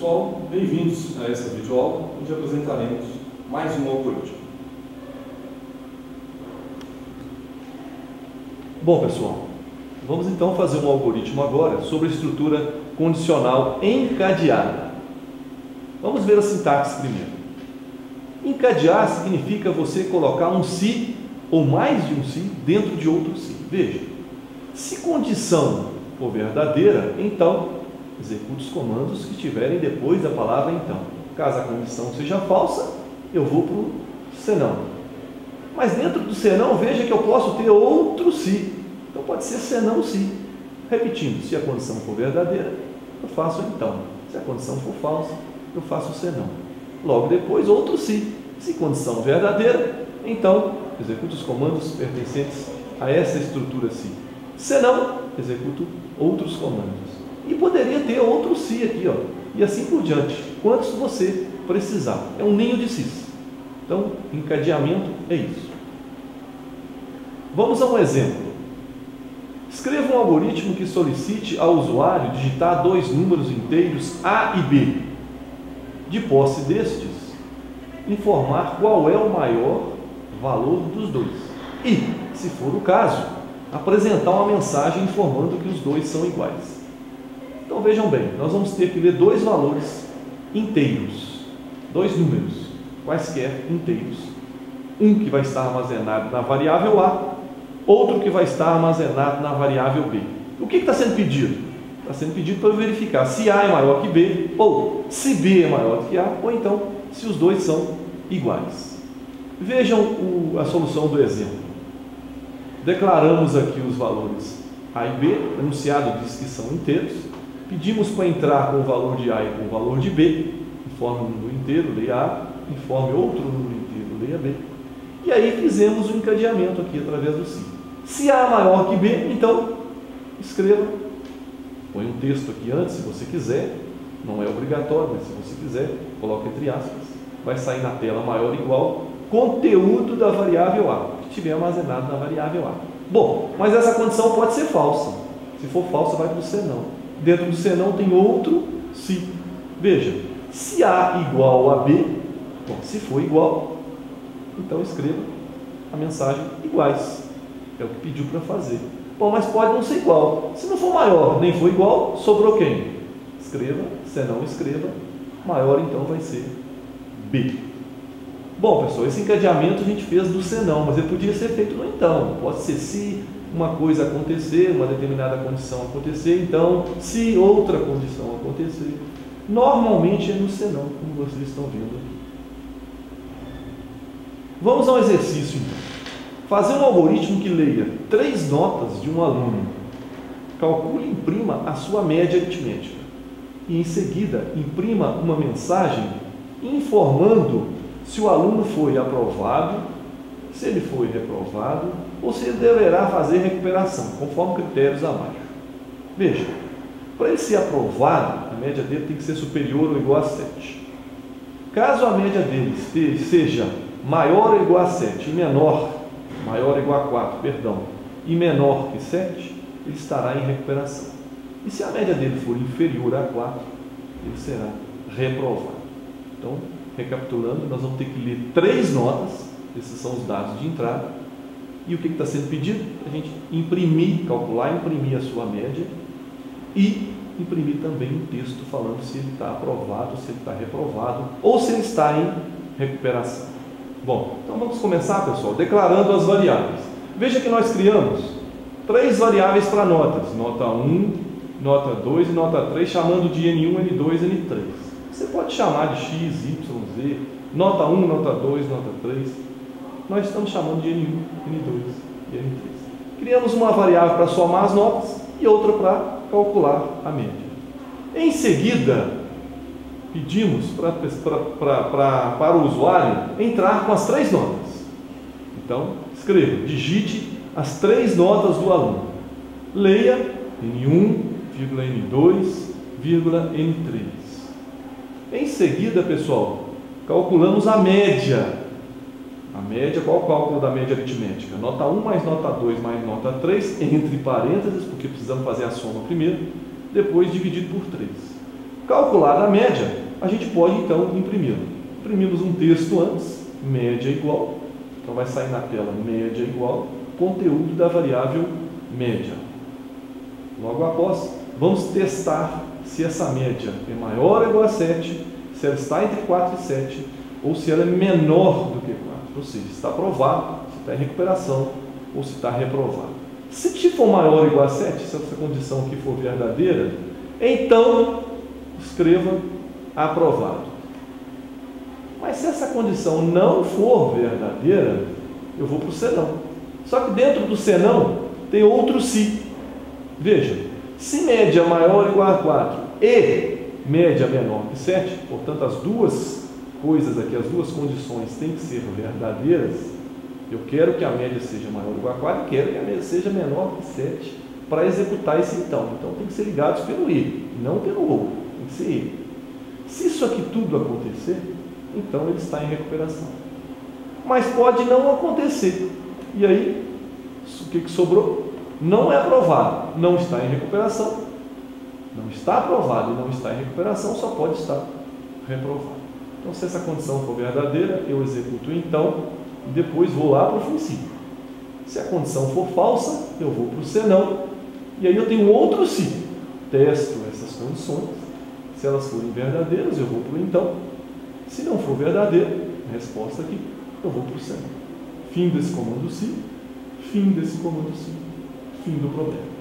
Pessoal, bem-vindos a essa videoaula, onde apresentaremos mais um algoritmo. Bom, pessoal, vamos então fazer um algoritmo agora sobre a estrutura condicional encadeada. Vamos ver a sintaxe primeiro. Encadear significa você colocar um se ou mais de um se dentro de outro se. Veja, se condição for verdadeira, então execute os comandos que estiverem depois da palavra então. Caso a condição seja falsa, eu vou para o senão. Mas dentro do senão, veja que eu posso ter outro se. Então pode ser senão se. Repetindo, se a condição for verdadeira, eu faço então. Se a condição for falsa, eu faço senão. Logo depois, outro se. Se condição verdadeira, então executo os comandos pertencentes a essa estrutura se. Senão, executo outros comandos. E poderia ter outro se aqui, ó, e assim por diante, quantos você precisar. É um ninho de sis. Então, encadeamento é isso. Vamos a um exemplo. Escreva um algoritmo que solicite ao usuário digitar dois números inteiros A e B. De posse destes, informar qual é o maior valor dos dois. E, se for o caso, apresentar uma mensagem informando que os dois são iguais. Então vejam bem, nós vamos ter que ler dois valores inteiros, dois números, quaisquer inteiros. Um que vai estar armazenado na variável A, outro que vai estar armazenado na variável B. O que está sendo pedido? Está sendo pedido para verificar se A é maior que B, ou se B é maior que A, ou então se os dois são iguais. Vejam a solução do exemplo. Declaramos aqui os valores A e B, o enunciado diz que são inteiros. Pedimos para entrar com o valor de A e com o valor de B, informe um número inteiro, leia A, informe outro número inteiro, leia B. E aí fizemos o encadeamento aqui através do se. Se A é maior que B, então escreva, põe um texto aqui antes, se você quiser, não é obrigatório, mas se você quiser, coloque entre aspas, vai sair na tela maior ou igual, conteúdo da variável A, que estiver armazenado na variável A. Bom, mas essa condição pode ser falsa. Se for falsa, vai para o senão. Dentro do senão tem outro se. Veja, se A igual a B, bom, se for igual, então escreva a mensagem iguais. É o que pediu para fazer. Bom, mas pode não ser igual. Se não for maior, nem for igual, sobrou quem? Escreva, senão escreva, maior então vai ser B. Bom, pessoal, esse encadeamento a gente fez do senão, mas ele podia ser feito no então. Pode ser se uma coisa acontecer, uma determinada condição acontecer, então, se outra condição acontecer, normalmente é no senão, como vocês estão vendo aqui. Vamos ao exercício, então. Fazer um algoritmo que leia 3 notas de um aluno. Calcule e imprima a sua média aritmética. E, em seguida, imprima uma mensagem informando se o aluno foi aprovado, se ele foi reprovado, ou se ele deverá fazer recuperação, conforme critérios abaixo. Veja, para ele ser aprovado, a média dele tem que ser superior ou igual a 7. Caso a média dele seja maior ou igual a 7 e maior ou igual a 4, perdão, e menor que 7, ele estará em recuperação. E se a média dele for inferior a 4, ele será reprovado. Então, recapitulando, nós vamos ter que ler 3 notas, esses são os dados de entrada, e o que está sendo pedido? A gente imprimir, calcular, imprimir a sua média e imprimir também um texto falando se ele está aprovado, se ele está reprovado ou se ele está em recuperação. Bom, então vamos começar, pessoal, declarando as variáveis. Veja que nós criamos 3 variáveis para notas, nota 1, nota 2 e nota 3, chamando de N1, N2, N3. Você pode chamar de X, Y, Z, nota 1, nota 2, nota 3. Nós estamos chamando de N1, N2 e N3. Criamos uma variável para somar as notas e outra para calcular a média. Em seguida, pedimos para o usuário entrar com as 3 notas. Então, escreva, digite as 3 notas do aluno. Leia N1, N2, N3. Em seguida, pessoal, calculamos a média. A média, qual o cálculo da média aritmética? Nota 1 mais nota 2 mais nota 3, entre parênteses, porque precisamos fazer a soma primeiro, depois dividido por 3. Calculada a média, a gente pode então imprimir. Imprimimos um texto antes, média igual, então vai sair na tela média igual, conteúdo da variável média. Logo após, vamos testar se essa média é maior ou igual a 7, se ela está entre 4 e 7, ou se ela é menor do que 4, ou seja, se está aprovado, se está em recuperação, ou se está reprovado. Se for maior ou igual a 7, se essa condição aqui for verdadeira, então escreva aprovado. Mas se essa condição não for verdadeira, eu vou para o senão. Só que dentro do senão tem outro se. Veja, se média maior ou igual a 4 e média menor que 7, portanto as duas coisas aqui, as duas condições têm que ser verdadeiras. Eu quero que a média seja maior ou igual a 4 e quero que a média seja menor que 7 para executar esse então. Então tem que ser ligados pelo e, não pelo ou, tem que ser e. Se isso aqui tudo acontecer, então ele está em recuperação. Mas pode não acontecer. E aí, o que sobrou? Não é aprovado, não está em recuperação. Não está aprovado e não está em recuperação, só pode estar reprovado. Então, se essa condição for verdadeira, eu executo então e depois vou lá para o princípio. Se a condição for falsa, eu vou para o senão e aí eu tenho outro se. Testo essas condições. Se elas forem verdadeiras, eu vou para o então. Se não for verdadeiro, resposta aqui, eu vou para o senão. Fim desse comando se, fim desse comando se, fim do problema.